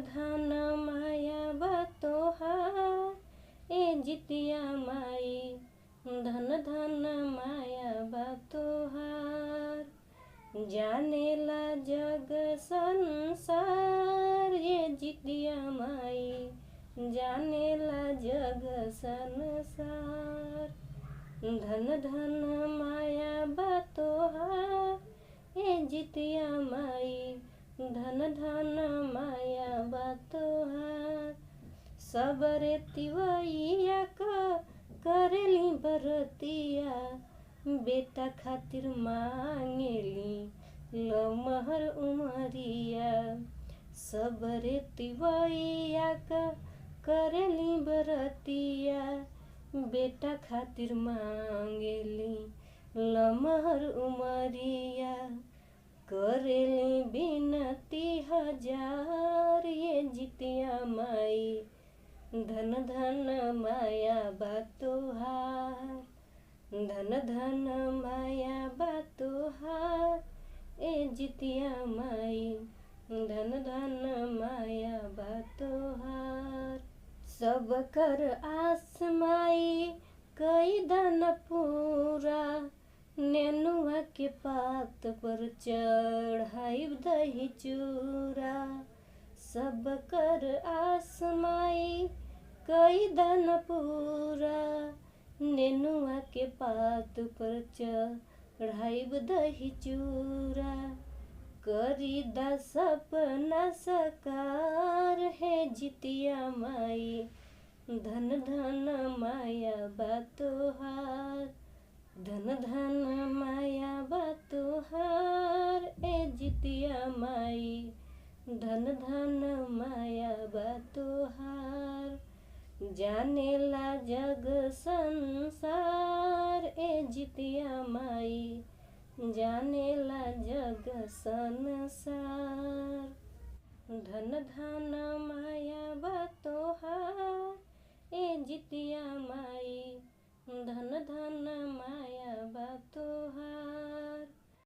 धन माया बा तोहार ए जितिया माई, धन धन माया बा तोहार। जानेला जग संसार ये जितिया माई, जानेला जग संसार। धन धन माया बा तोहार ए जितिया माई, धन धन माया बा तोहार। सबरे तिवैया करेली बरतिया, बेटा खातिर मांगेली लमहर उमरिया। सबरे तिवैया करेली बरतिया, बेटा खातिर मांगेली लमहर उमरिया। करेली बिनती हजार ये जितिया माई, धन धन माया बा तोहार। धन धन माया बा तोहार ए जितिया माई, धन धन माया बा तोहार। सब कर आस माई कई दान पूरा, नेनुआ के पात पर चढ़ाई दही चूरा। सब कर आस माई कई दान पूरा, नेनुआ के पात पर चढ़ाई दही चूरा। करी दा सपना साकार है जितिया माई, धन धन माया बा तोहार। धन धन माया बा तोहार ए जितिया माई, धन धन माया बा तोहार। जानेला जग संसार ए जितिया माई, जानेला जग संसार। धन धन माया बा तोहार ए जितिया माई, धन धन माया